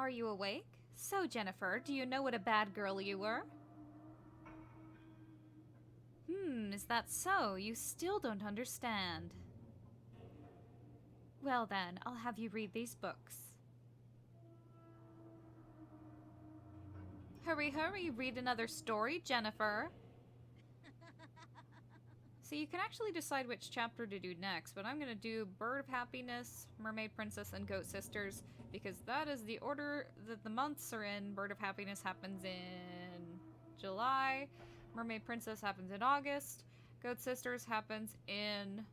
Are you awake? So, Jennifer, do you know what a bad girl you were? Is that so? You still don't understand. Well then, I'll have you read these books. Hurry, hurry, read another story, Jennifer. So you can actually decide which chapter to do next, but I'm gonna do Bird of Happiness, Mermaid Princess, and Goat Sisters, because that is the order that the months are in. Bird of Happiness happens in July, Mermaid Princess happens in August, Goat Sisters happens in...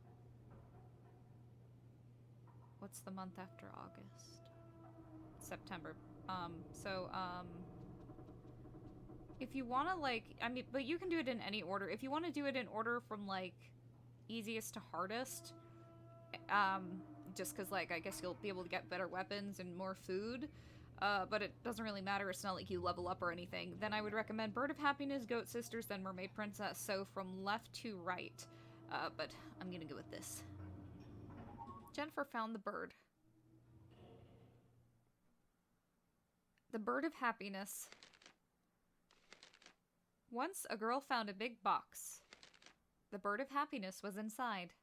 What's the month after August? September. If you want to, like, I mean, but you can do it in any order. If you want to do it in order from, like, easiest to hardest, just because, like, I guess you'll be able to get better weapons and more food, but it doesn't really matter. It's not like you level up or anything. Then I would recommend Bird of Happiness, Goat Sisters, then Mermaid Princess. So from left to right. But I'm gonna go with this. Jennifer found the bird. The Bird of Happiness. Once a girl found a big box. The Bird of Happiness was inside.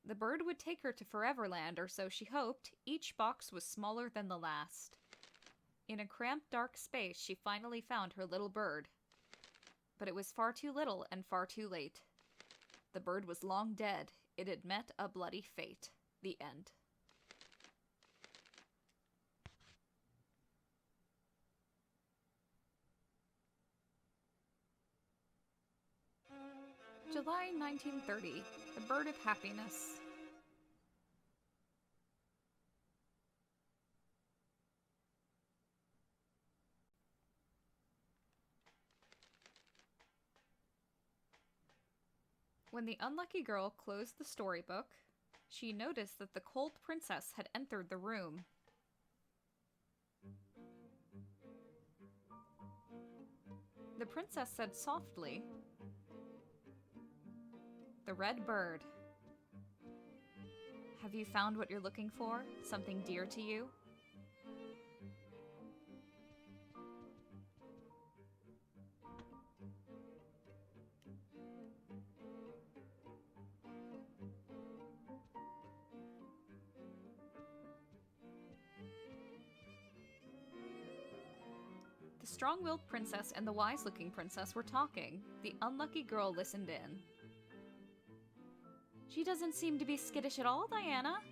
The bird would take her to Foreverland, or so she hoped. Each box was smaller than the last. In a cramped, dark space, she finally found her little bird. But it was far too little and far too late. The bird was long dead. It had met a bloody fate. The end. July 1930. The Bird of Happiness. When the unlucky girl closed the storybook, she noticed that the cold princess had entered the room. The princess said softly, "The red bird. Have you found what you're looking for? Something dear to you?" The strong-willed princess and the wise-looking princess were talking. The unlucky girl listened in. "She doesn't seem to be skittish at all, Diana."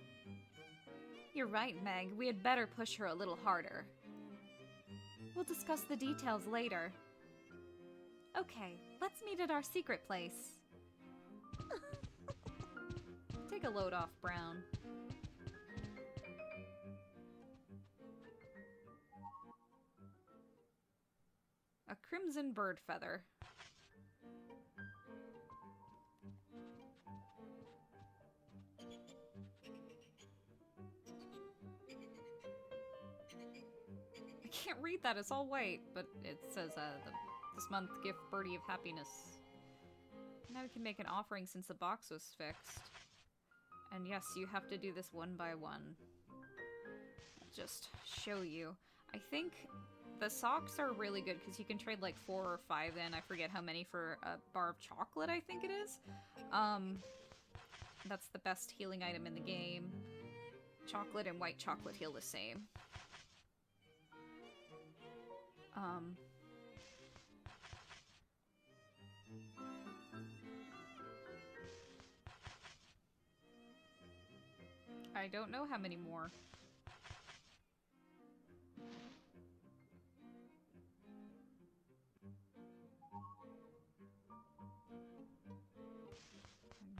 "You're right, Meg. We had better push her a little harder." "We'll discuss the details later." "Okay, let's meet at our secret place." Take a load off, Brown. A crimson bird feather. I can't read that, it's all white, but it says, this month gift Birdie of Happiness. Now we can make an offering since the box was fixed. And yes, you have to do this one by one. Just show you. I think the socks are really good because you can trade like 4 or 5 in. I forget how many for a bar of chocolate, I think it is. That's the best healing item in the game. Chocolate and white chocolate heal the same. I don't know how many more.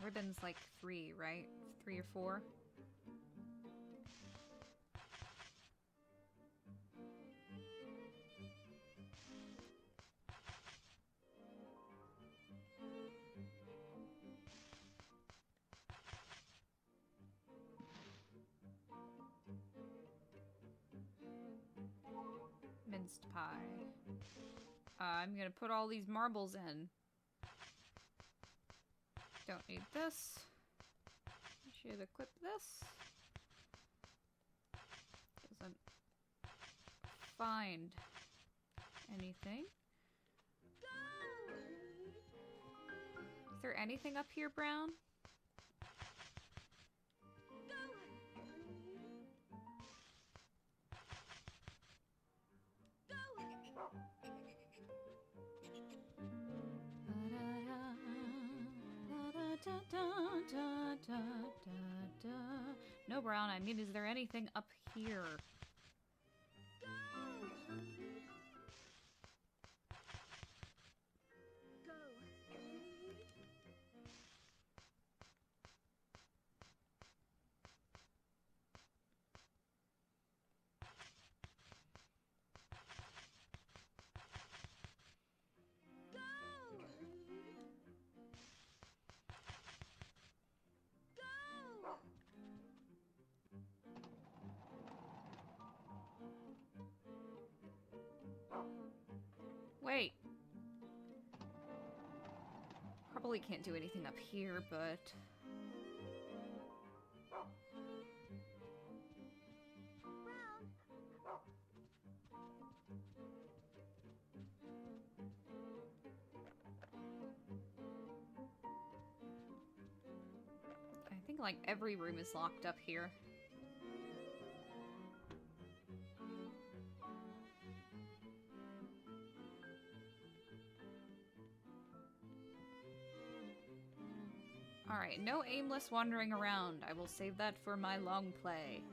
Ribbon's like 3, right? 3 or 4? Minced pie. I'm gonna put all these marbles in. Don't need this. Should equip this. Doesn't find anything. Is there anything up here, Brown? No, Brown, I mean, is there anything up here? Wait. Probably can't do anything up here, but... I think, like, every room is locked up here. Alright, no aimless wandering around. I will save that for my long play.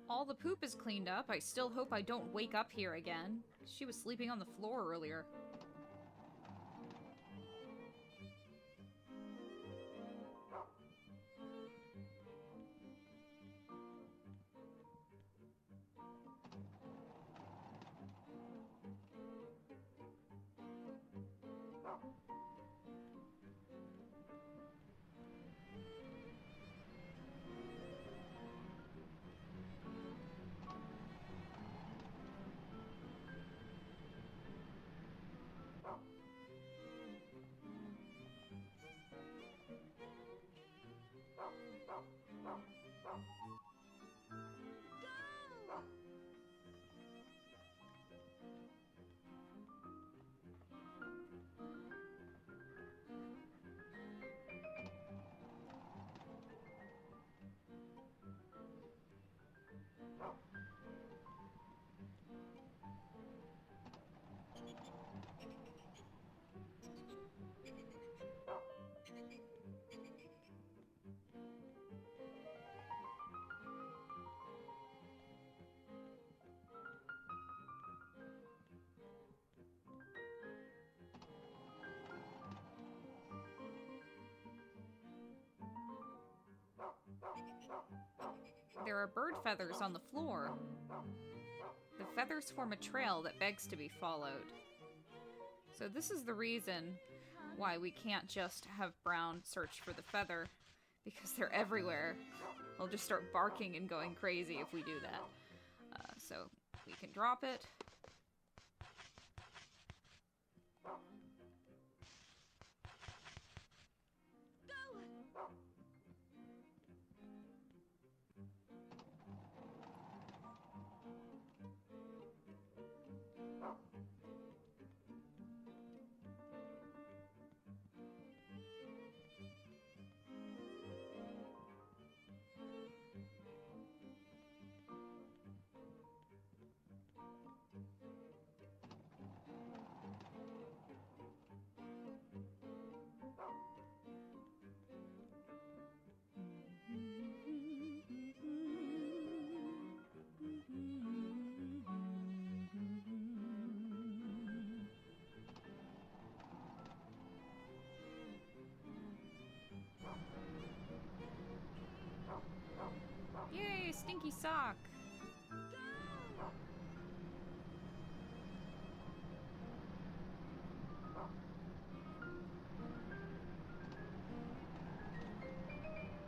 All the poop is cleaned up. I still hope I don't wake up here again. She was sleeping on the floor earlier. There are bird feathers on the floor. The feathers form a trail that begs to be followed. So this is the reason why we can't just have Brown search for the feather, because they're everywhere. They'll just start barking and going crazy if we do that. So we can drop it. Stinky sock.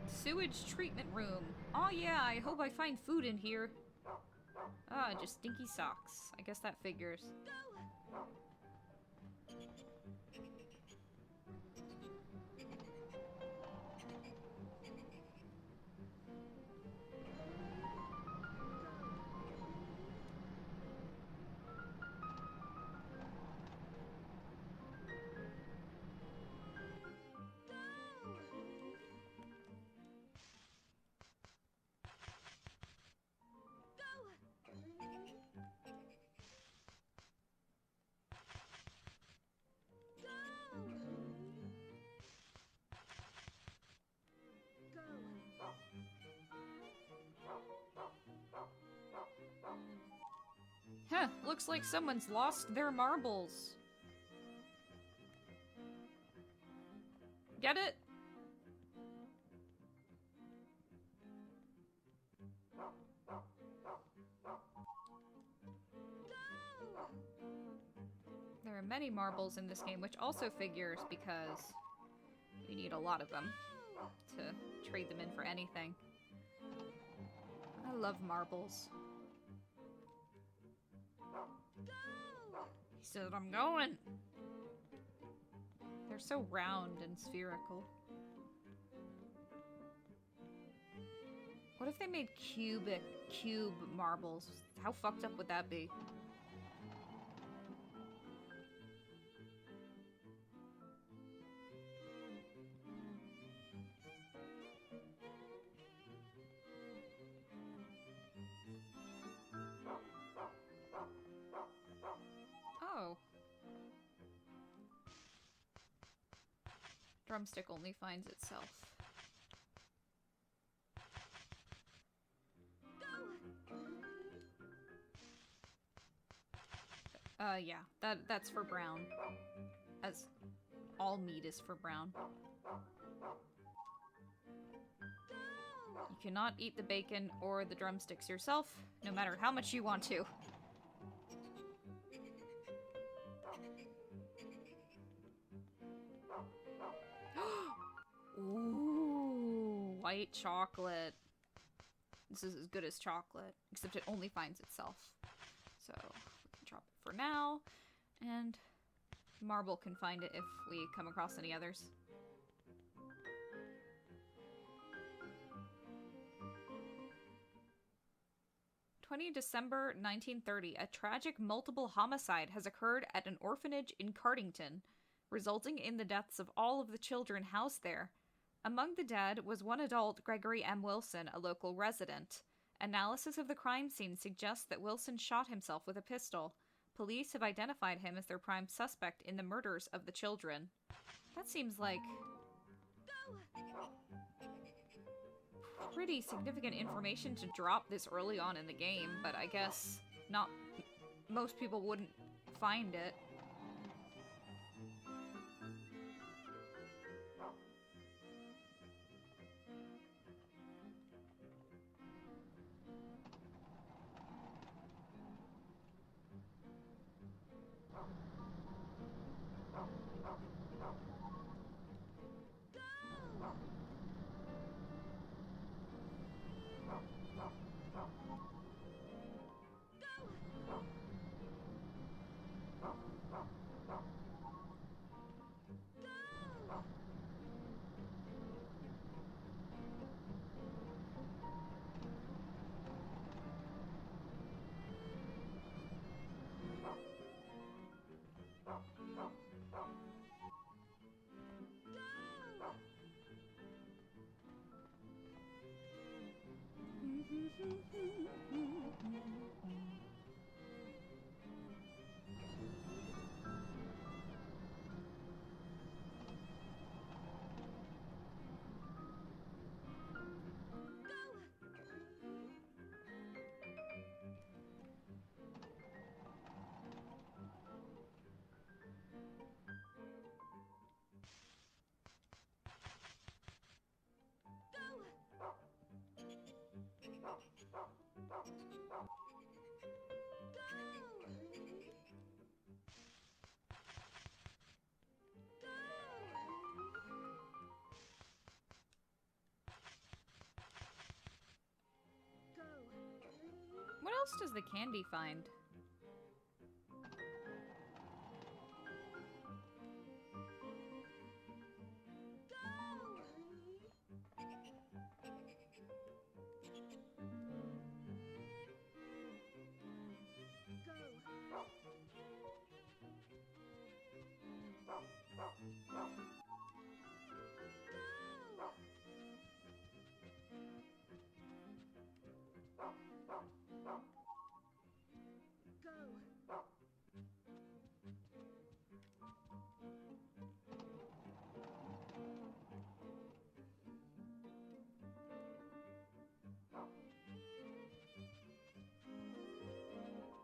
Sewage treatment room. Oh yeah, I hope I find food in here. Ah, just stinky socks. I guess that figures. Huh, looks like someone's lost their marbles. Get it? There are many marbles in this game, which also figures because you need a lot of them to trade them in for anything. I love marbles. He said, I'm going. They're so round and spherical. What if they made cube marbles? How fucked up would that be? Oh. Drumstick only finds itself. Yeah, that's for brown. As all meat is for brown. You cannot eat the bacon or the drumsticks yourself, no matter how much you want to. Ooh, white chocolate. This is as good as chocolate, except it only finds itself. So, we can drop it for now, and Marble can find it if we come across any others. December 1930, a tragic multiple homicide has occurred at an orphanage in Cardington, resulting in the deaths of all of the children housed there. Among the dead was one adult, Gregory M. Wilson, a local resident. Analysis of the crime scene suggests that Wilson shot himself with a pistol. Police have identified him as their prime suspect in the murders of the children. That seems like pretty significant information to drop this early on in the game, but I guess not most people wouldn't find it. else does the candy find?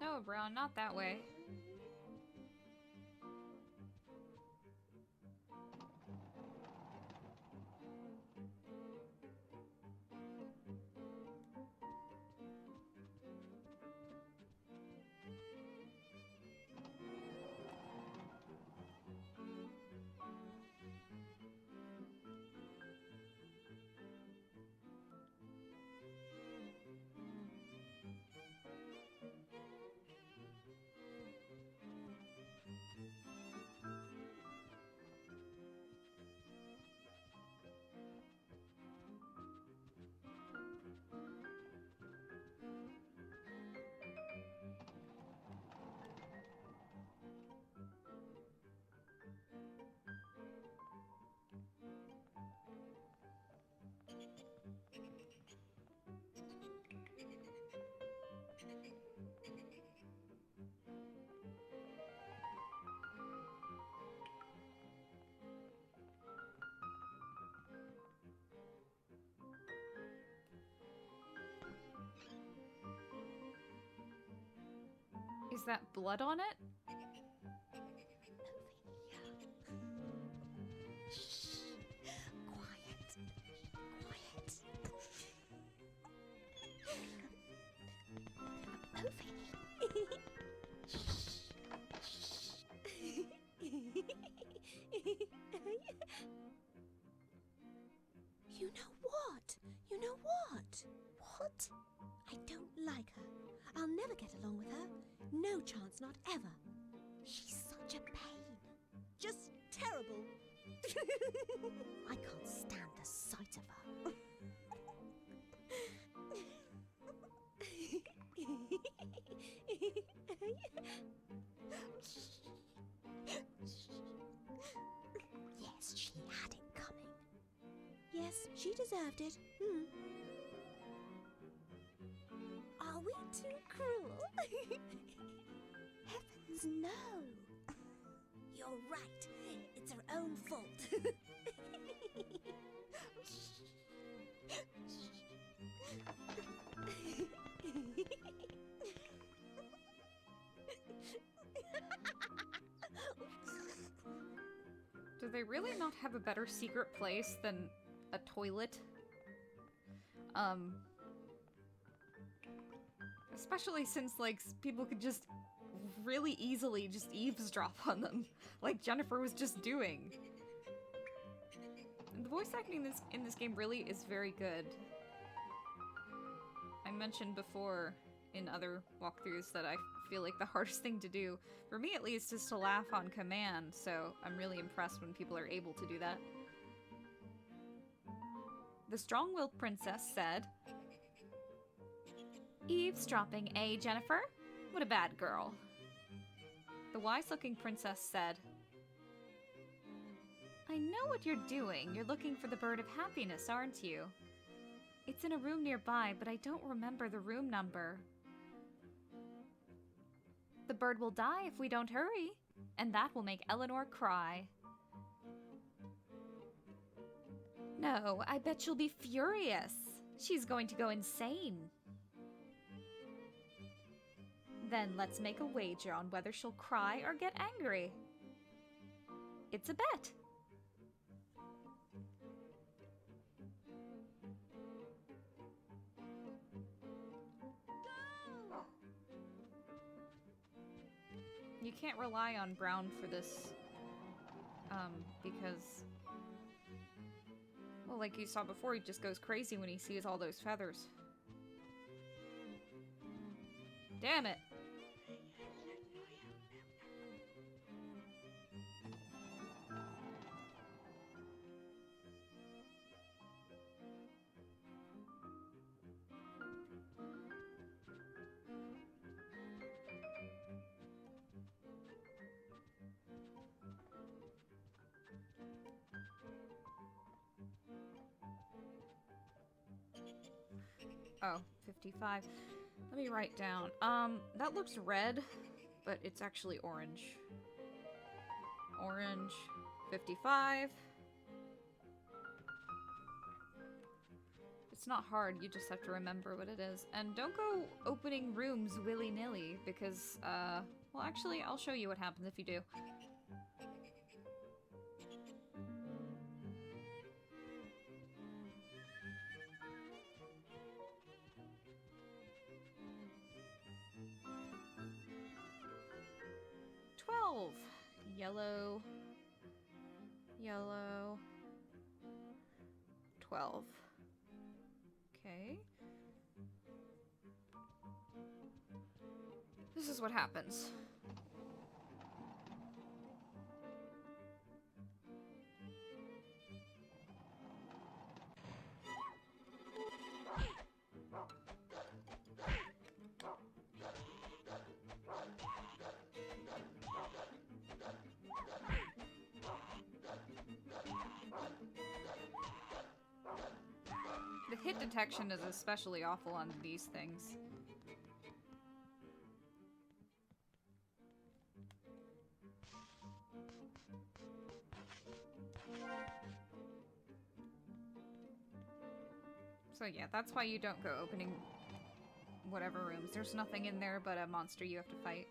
No, Brown, not that way. Is that blood on it? Shh. Quiet. Quiet. You know what? You know what? What? I don't like her. I'll never get along with her. No chance, not ever. She's such a pain. Just terrible. I can't stand the sight of her. Yes, she had it coming. Yes, she deserved it. Are we too cruel? Heavens, no. You're right. It's her own fault. Do they really not have a better secret place than a toilet? Especially since, like, people could just really easily just eavesdrop on them, like Jennifer was just doing. And the voice acting in this game really is very good. I mentioned before in other walkthroughs that I feel like the hardest thing to do, for me at least, is to laugh on command, so I'm really impressed when people are able to do that. The strong-willed princess said, "Eavesdropping, eh, Jennifer? What a bad girl." The wise-looking princess said, "I know what you're doing. You're looking for the bird of happiness, aren't you? It's in a room nearby, but I don't remember the room number. The bird will die if we don't hurry, and that will make Eleanor cry." "No, I bet she'll be furious. She's going to go insane." "Then let's make a wager on whether she'll cry or get angry. It's a bet." You can't rely on Brown for this, because, well, like you saw before, he just goes crazy when he sees all those feathers. Damn it. Oh, 55. Let me write down. That looks red, but it's actually orange. Orange, 55. It's not hard, you just have to remember what it is. And don't go opening rooms willy-nilly, because, well, actually, I'll show you what happens if you do. Yellow, yellow, 12. Okay. This is what happens. The hit detection is especially awful on these things. So yeah, that's why you don't go opening whatever rooms. There's nothing in there but a monster you have to fight.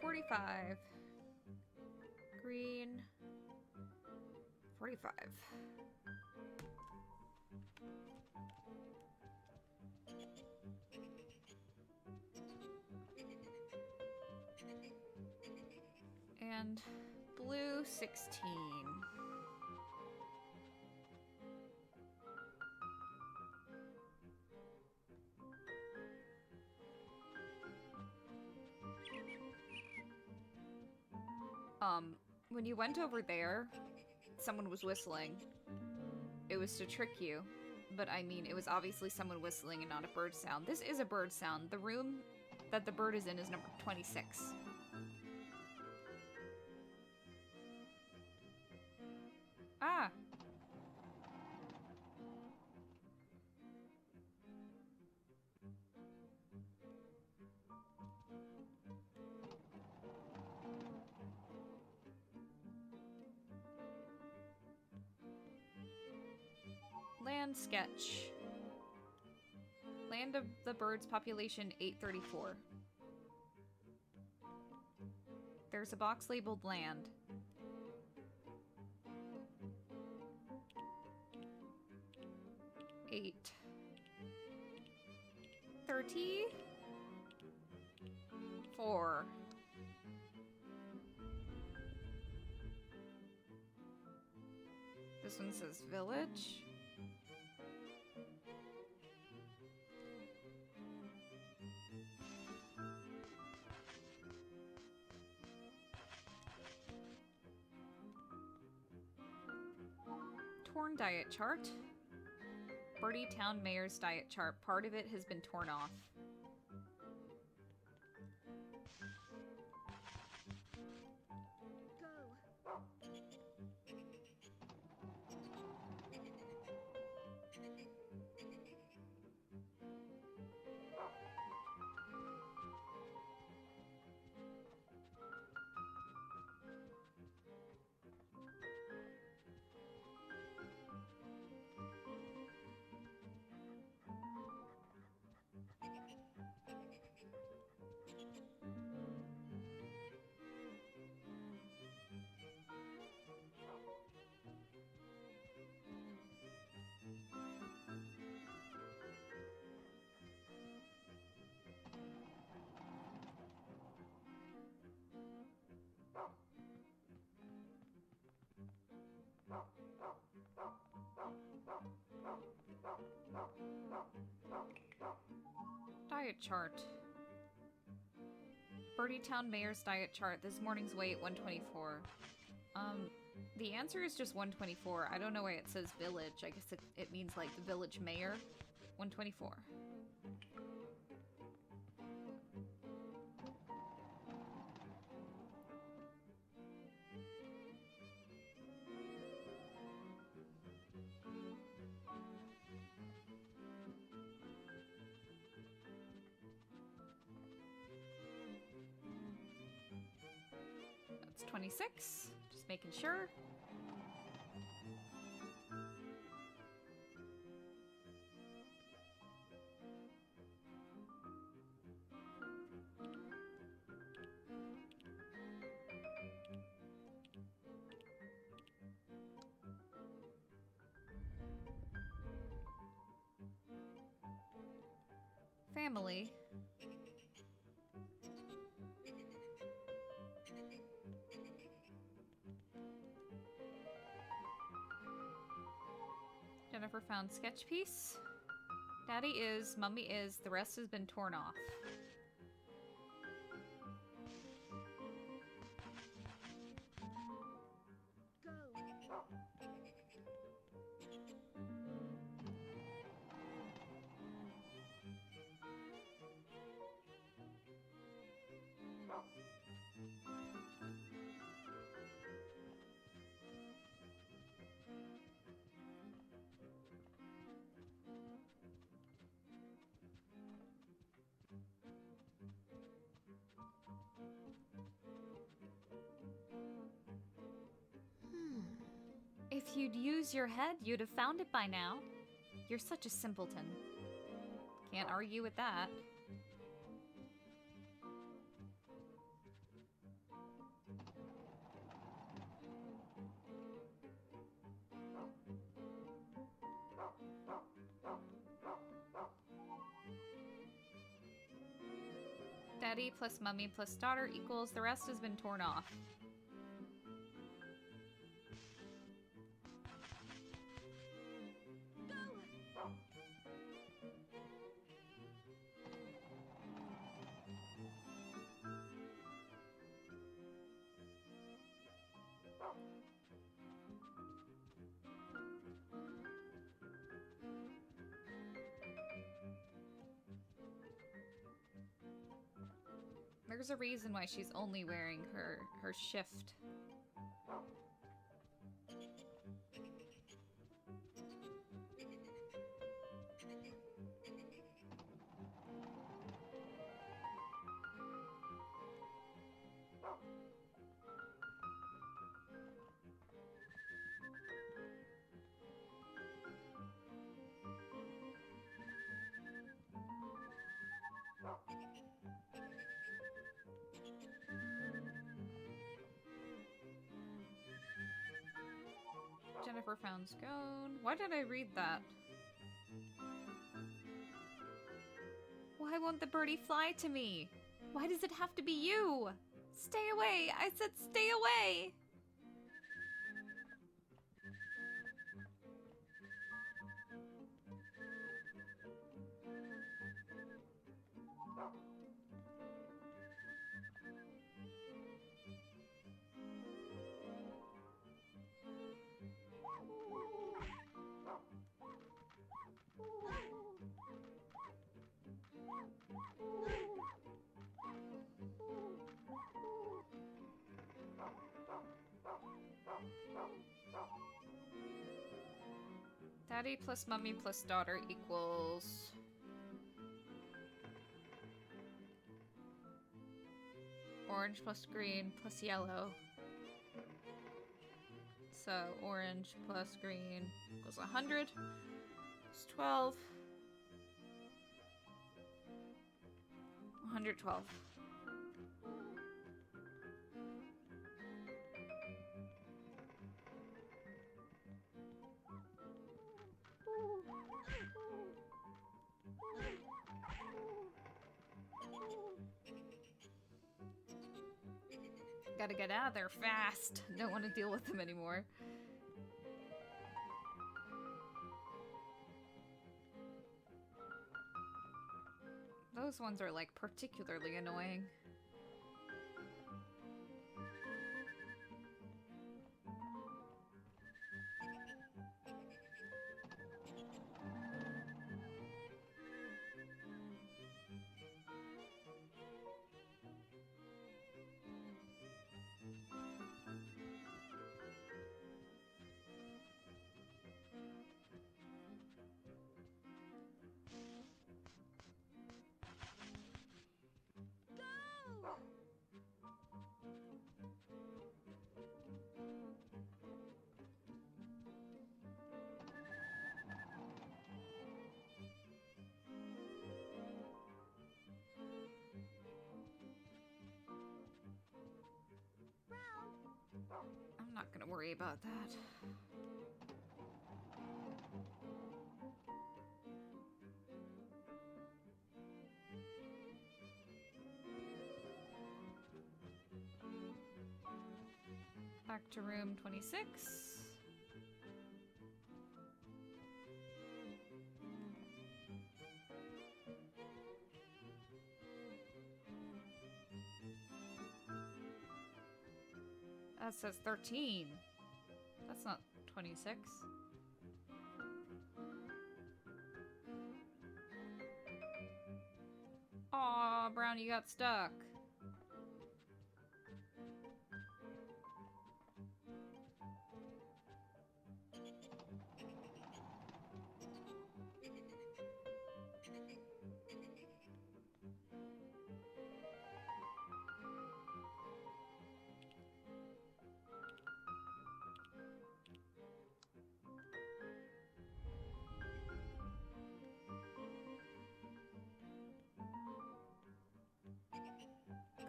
$45. Green. 45. And blue 16. When you went over there, someone was whistling. It was to trick you. But I mean, it was obviously someone whistling and not a bird sound. This is a bird sound. The room that the bird is in is number 26. Ah! Land sketch. Land of the birds population 834. There's a box labeled land. Eight. 34. This one says village. Torn diet chart. Birdie Town Mayor's diet chart. Part of it has been torn off. diet chart? Birdie Town Mayor's diet chart. This morning's weight, 124. The answer is just 124. I don't know why it says village. I guess it means like the village mayor. 124. That's 26. Just making sure. Family. Jennifer found sketch piece. Daddy is, Mummy is, the rest has been torn off. If you'd use your head, you'd have found it by now. You're such a simpleton. Can't argue with that. Daddy plus Mummy plus daughter equals the rest has been torn off. There's a reason why she's only wearing her shift. Jennifer found scone. Why did I read that? Why won't the birdie fly to me? Why does it have to be you? Stay away! I said stay away! Daddy plus Mummy plus daughter equals... orange plus green plus yellow. So orange plus green equals 100. It's 12. 112. Gotta get out of there fast. Don't want to deal with them anymore. Those ones are, like, particularly annoying. I'm not gonna worry about that. Back to room 26. That says 13. That's not 26. Aw, Brown, you got stuck.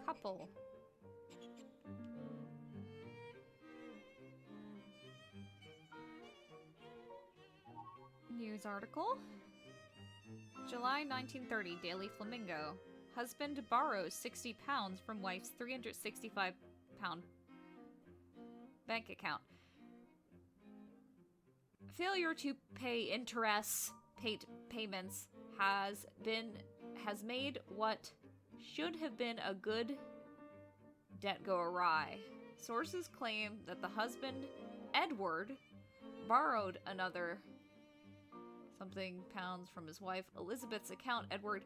Couple. News article. July 1930, Daily Flamingo. Husband borrows 60 pounds from wife's 365-pound bank account. Failure to pay interest payments has made what should have been a good debt go awry. Sources claim that the husband, Edward, borrowed another something pounds from his wife Elizabeth's account. Edward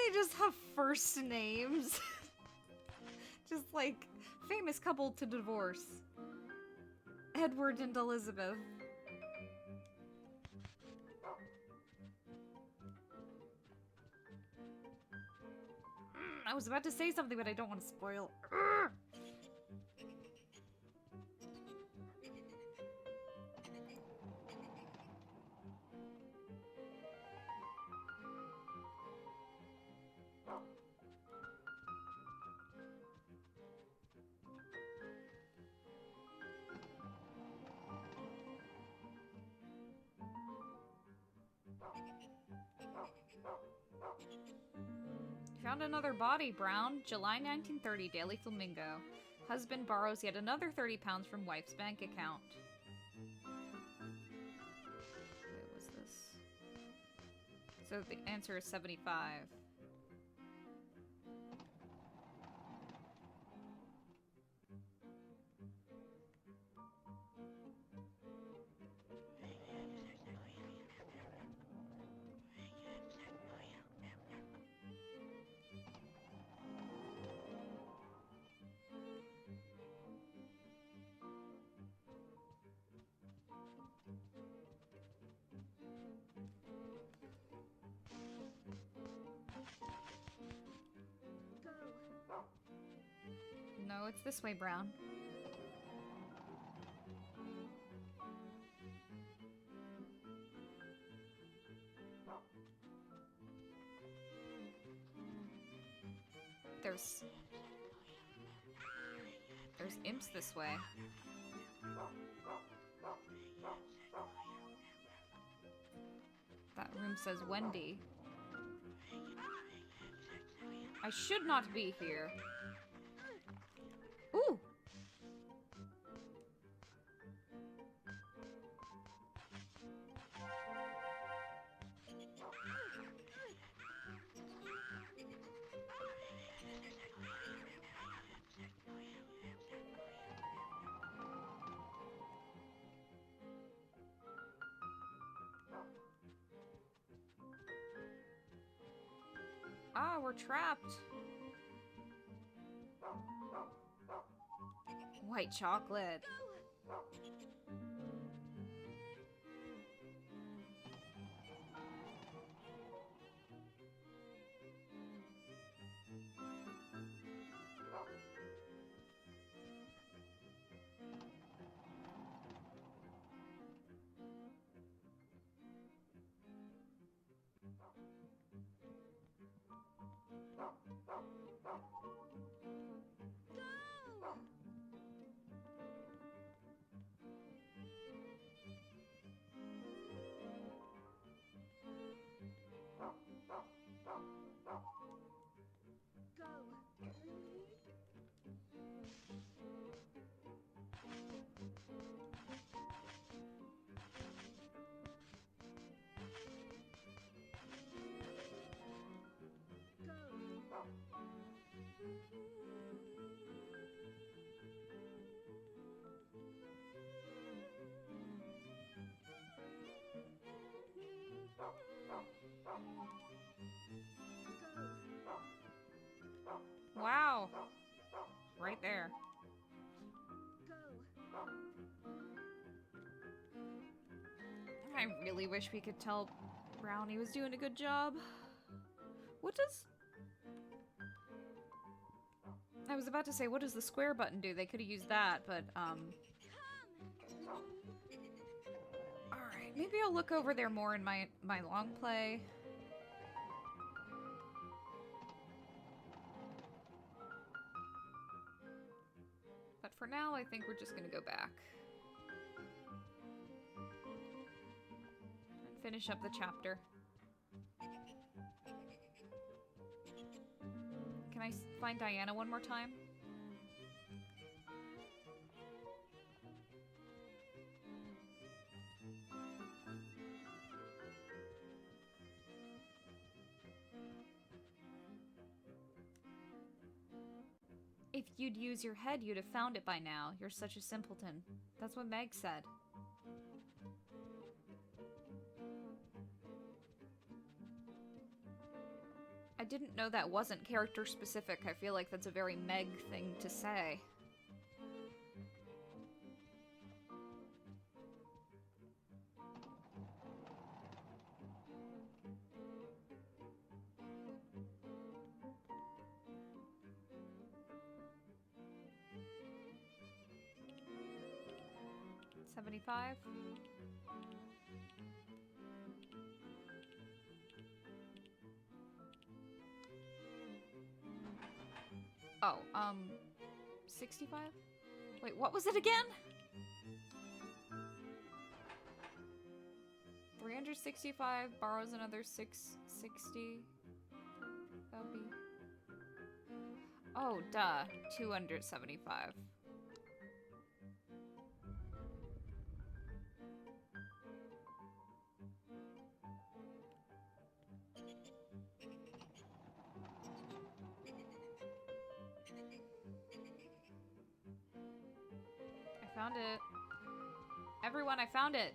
they just have first names. Just like famous couple to divorce. Edward and Elizabeth. I was about to say something, but I don't want to spoil. Found another body, Brown. July 1930, Daily Flamingo. Husband borrows yet another 30 pounds from wife's bank account. What was this? So the answer is 75. No, it's this way, Brown. There's There's imps this way. That room says Wendy. I should not be here. Ooh! Ah, we're trapped. White chocolate. Wow. Right there. I really wish we could tell Brownie was doing a good job. What does... I was about to say, what does the square button do? They could have used that, but, Alright, maybe I'll look over there more in my long play. But for now, I think we're just gonna go back. And finish up the chapter. Can I find Diana one more time? If you'd use your head, you'd have found it by now. You're such a simpleton. That's what Meg said. I didn't know that wasn't character specific. I feel like that's a very Meg thing to say. $75. Oh, 65? Wait, what was it again? 365 borrows another 660. That would be... Oh, duh. 275. I found it. Everyone, I found it.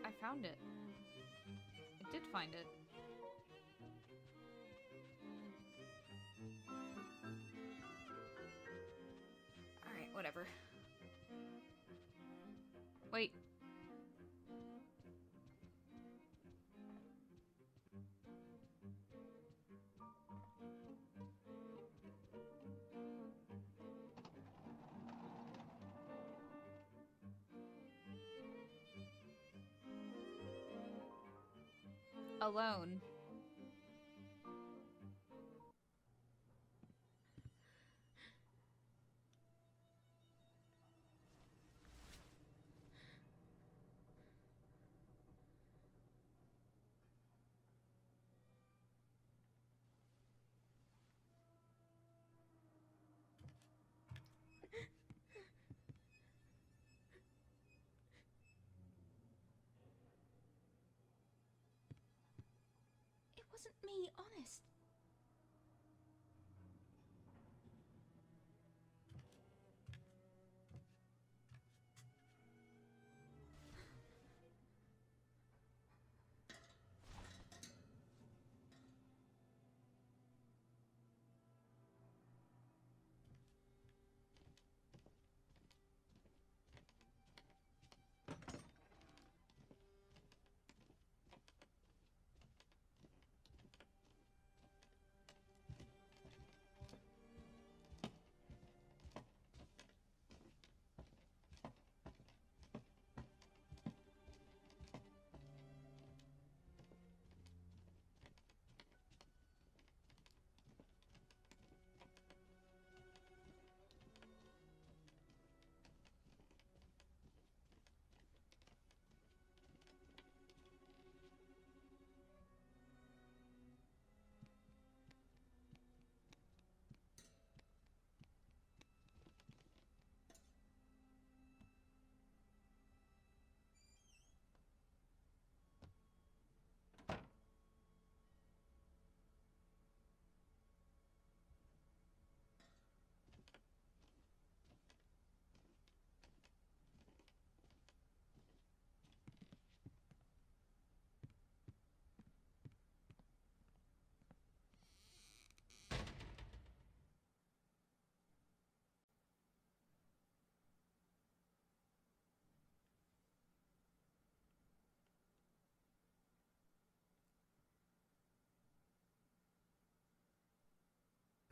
I found it. I did find it. Alright, whatever. Wait. alone. It wasn't me, honest.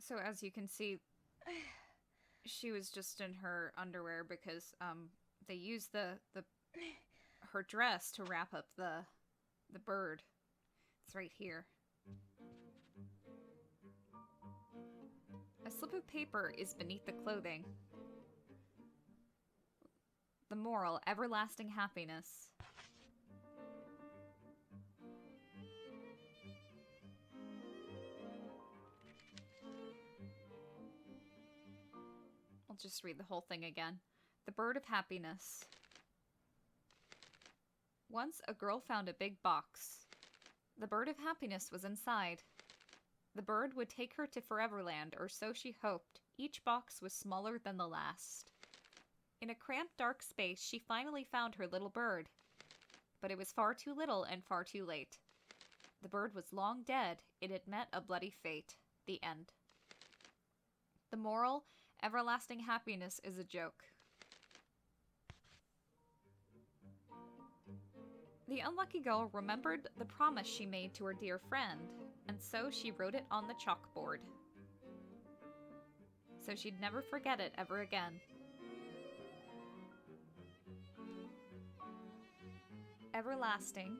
So as you can see, she was just in her underwear because they used her dress to wrap up the bird. It's right here. A slip of paper is beneath the clothing. The moral, everlasting happiness. I'll just read the whole thing again. The bird of happiness. Once a girl found a big box. The bird of happiness was inside. The bird would take her to Foreverland, or so she hoped. Each box was smaller than the last. In a cramped, dark space, she finally found her little bird. But it was far too little and far too late. The bird was long dead. It had met a bloody fate. The end. The moral, everlasting happiness is a joke. The unlucky girl remembered the promise she made to her dear friend, and so she wrote it on the chalkboard. So she'd never forget it ever again. Everlasting,